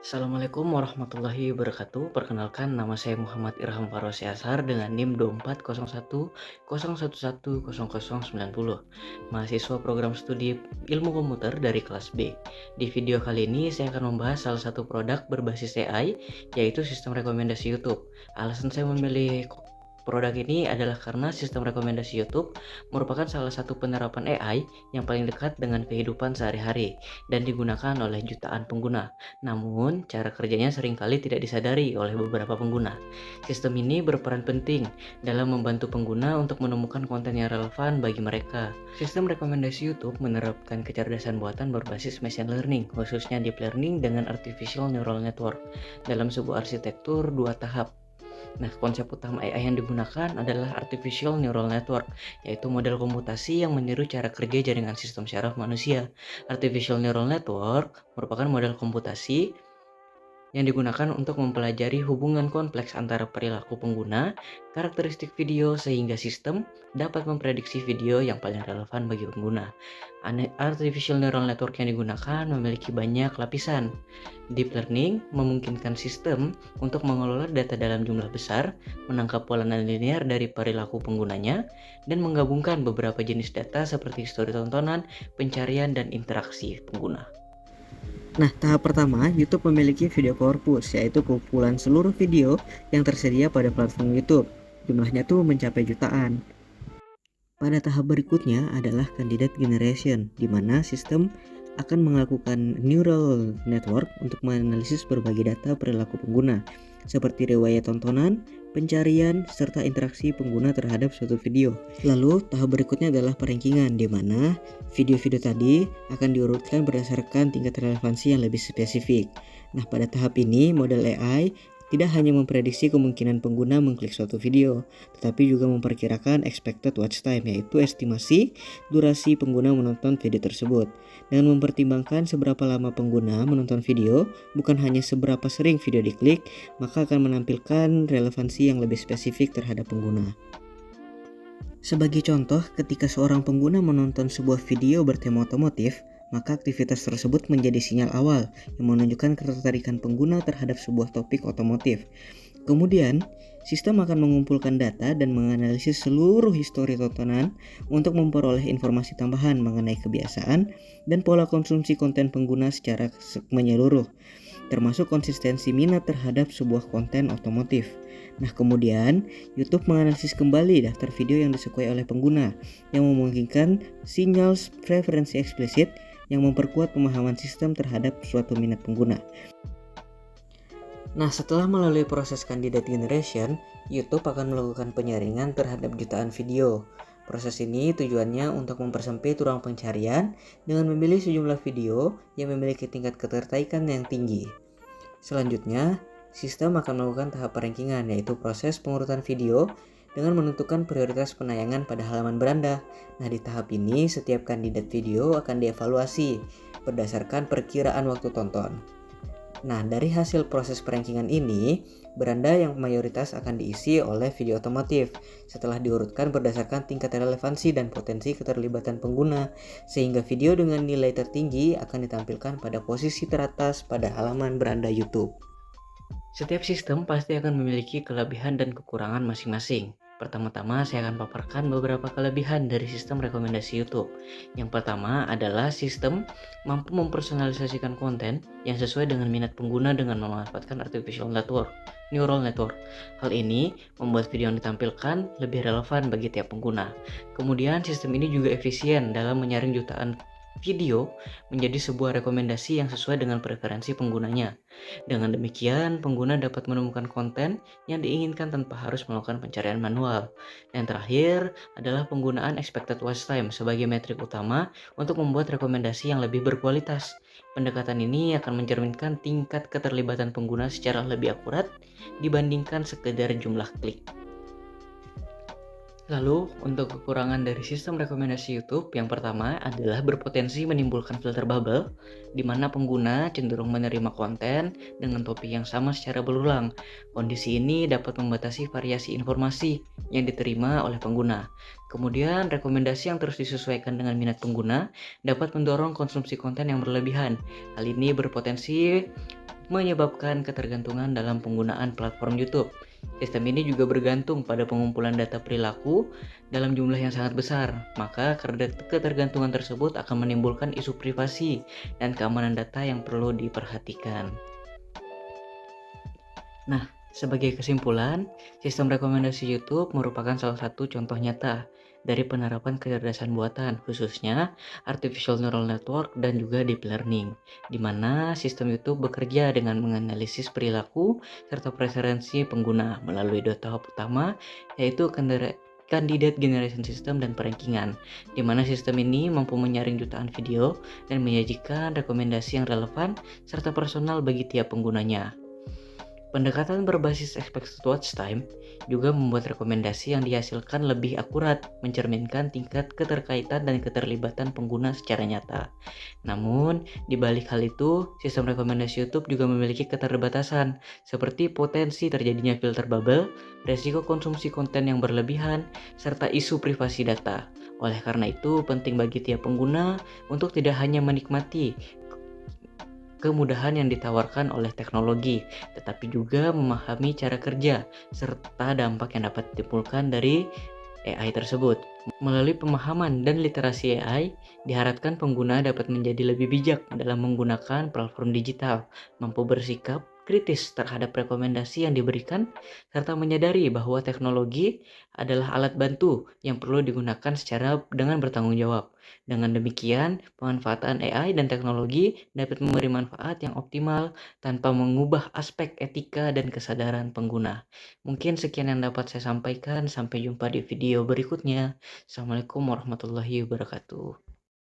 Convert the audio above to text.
Assalamualaikum warahmatullahi wabarakatuh. Perkenalkan, nama saya Muhammad Irham Farosi Ashar dengan NIM 2401011090. Mahasiswa program studi ilmu komputer dari kelas B. Di video kali ini saya akan membahas salah satu produk berbasis AI, yaitu sistem rekomendasi YouTube. Alasan saya memilih produk ini adalah karena sistem rekomendasi YouTube merupakan salah satu penerapan AI yang paling dekat dengan kehidupan sehari-hari dan digunakan oleh jutaan pengguna. Namun, cara kerjanya seringkali tidak disadari oleh beberapa pengguna. Sistem ini berperan penting dalam membantu pengguna untuk menemukan konten yang relevan bagi mereka. Sistem rekomendasi YouTube menerapkan kecerdasan buatan berbasis machine learning, khususnya deep learning dengan artificial neural network, dalam sebuah arsitektur dua tahap. Nah, konsep utama AI yang digunakan adalah Artificial Neural Network, yaitu model komputasi yang meniru cara kerja jaringan sistem syaraf manusia. Artificial Neural Network merupakan model komputasi yang digunakan untuk mempelajari hubungan kompleks antara perilaku pengguna, karakteristik video, sehingga sistem dapat memprediksi video yang paling relevan bagi pengguna. Artificial Neural Network yang digunakan memiliki banyak lapisan. Deep Learning memungkinkan sistem untuk mengelola data dalam jumlah besar, menangkap pola non-linear dari perilaku penggunanya, dan menggabungkan beberapa jenis data seperti histori tontonan, pencarian, dan interaksi pengguna. Nah, tahap pertama, YouTube memiliki video corpus, yaitu kumpulan seluruh video yang tersedia pada platform YouTube. Jumlahnya tuh mencapai jutaan. Pada tahap berikutnya adalah candidate generation, di mana sistem akan melakukan neural network untuk menganalisis berbagai data perilaku pengguna, seperti riwayat tontonan, pencarian, serta interaksi pengguna terhadap suatu video. Lalu, tahap berikutnya adalah perankingan, di mana video-video tadi akan diurutkan berdasarkan tingkat relevansi yang lebih spesifik. Nah, pada tahap ini, model AI tidak hanya memprediksi kemungkinan pengguna mengklik suatu video, tetapi juga memperkirakan expected watch time, yaitu estimasi durasi pengguna menonton video tersebut. Dengan mempertimbangkan seberapa lama pengguna menonton video, bukan hanya seberapa sering video diklik, maka akan menampilkan relevansi yang lebih spesifik terhadap pengguna. Sebagai contoh, ketika seorang pengguna menonton sebuah video bertema otomotif, maka aktivitas tersebut menjadi sinyal awal yang menunjukkan ketertarikan pengguna terhadap sebuah topik otomotif. Kemudian, sistem akan mengumpulkan data dan menganalisis seluruh histori tontonan untuk memperoleh informasi tambahan mengenai kebiasaan dan pola konsumsi konten pengguna secara menyeluruh, termasuk konsistensi minat terhadap sebuah konten otomotif. Nah, kemudian YouTube menganalisis kembali daftar video yang disukai oleh pengguna yang memungkinkan sinyal preferensi eksplisit yang memperkuat pemahaman sistem terhadap suatu minat pengguna. Nah, setelah melalui proses candidate generation, YouTube akan melakukan penyaringan terhadap jutaan video. Proses ini tujuannya untuk mempersempit ruang pencarian dengan memilih sejumlah video yang memiliki tingkat ketertarikan yang tinggi. Selanjutnya, sistem akan melakukan tahap perankingan, yaitu proses pengurutan video dengan menentukan prioritas penayangan pada halaman beranda. Nah, di tahap ini, setiap kandidat video akan dievaluasi berdasarkan perkiraan waktu tonton. Nah, dari hasil proses perankingan ini, beranda yang mayoritas akan diisi oleh video otomotif setelah diurutkan berdasarkan tingkat relevansi dan potensi keterlibatan pengguna, sehingga video dengan nilai tertinggi akan ditampilkan pada posisi teratas pada halaman beranda YouTube. Setiap sistem pasti akan memiliki kelebihan dan kekurangan masing-masing. Pertama-tama saya akan paparkan beberapa kelebihan dari sistem rekomendasi YouTube. Yang pertama adalah sistem mampu mempersonalisasikan konten yang sesuai dengan minat pengguna dengan memanfaatkan artificial neural network. Hal ini membuat video yang ditampilkan lebih relevan bagi tiap pengguna. Kemudian sistem ini juga efisien dalam menyaring jutaan video menjadi sebuah rekomendasi yang sesuai dengan preferensi penggunanya. Dengan demikian, pengguna dapat menemukan konten yang diinginkan tanpa harus melakukan pencarian manual. Yang terakhir adalah penggunaan expected watch time sebagai metrik utama untuk membuat rekomendasi yang lebih berkualitas. Pendekatan ini akan mencerminkan tingkat keterlibatan pengguna secara lebih akurat dibandingkan sekedar jumlah klik. Lalu, untuk kekurangan dari sistem rekomendasi YouTube, yang pertama adalah berpotensi menimbulkan filter bubble, di mana pengguna cenderung menerima konten dengan topik yang sama secara berulang. Kondisi ini dapat membatasi variasi informasi yang diterima oleh pengguna. Kemudian, rekomendasi yang terus disesuaikan dengan minat pengguna dapat mendorong konsumsi konten yang berlebihan. Hal ini berpotensi menyebabkan ketergantungan dalam penggunaan platform YouTube. Sistem ini juga bergantung pada pengumpulan data perilaku dalam jumlah yang sangat besar, maka ketergantungan tersebut akan menimbulkan isu privasi dan keamanan data yang perlu diperhatikan. Nah, sebagai kesimpulan, sistem rekomendasi YouTube merupakan salah satu contoh nyata dari penerapan kecerdasan buatan, khususnya artificial neural network dan juga deep learning, di mana sistem YouTube bekerja dengan menganalisis perilaku serta preferensi pengguna melalui dua tahap utama, yaitu Candidate Generation System dan Perankingan, di mana sistem ini mampu menyaring jutaan video dan menyajikan rekomendasi yang relevan serta personal bagi tiap penggunanya. Pendekatan berbasis expected watch time juga membuat rekomendasi yang dihasilkan lebih akurat, mencerminkan tingkat keterkaitan dan keterlibatan pengguna secara nyata. Namun, di balik hal itu, sistem rekomendasi YouTube juga memiliki keterbatasan, seperti potensi terjadinya filter bubble, resiko konsumsi konten yang berlebihan, serta isu privasi data. Oleh karena itu, penting bagi tiap pengguna untuk tidak hanya menikmati kemudahan yang ditawarkan oleh teknologi, tetapi juga memahami cara kerja serta dampak yang dapat ditimbulkan dari AI tersebut. Melalui pemahaman dan literasi AI, diharapkan pengguna dapat menjadi lebih bijak dalam menggunakan platform digital, mampu bersikap kritis terhadap rekomendasi yang diberikan, serta menyadari bahwa teknologi adalah alat bantu yang perlu digunakan dengan bertanggung jawab. Dengan demikian, pemanfaatan AI dan teknologi dapat memberi manfaat yang optimal tanpa mengubah aspek etika dan kesadaran pengguna. Mungkin sekian yang dapat saya sampaikan. Sampai jumpa di video berikutnya. Assalamualaikum warahmatullahi wabarakatuh.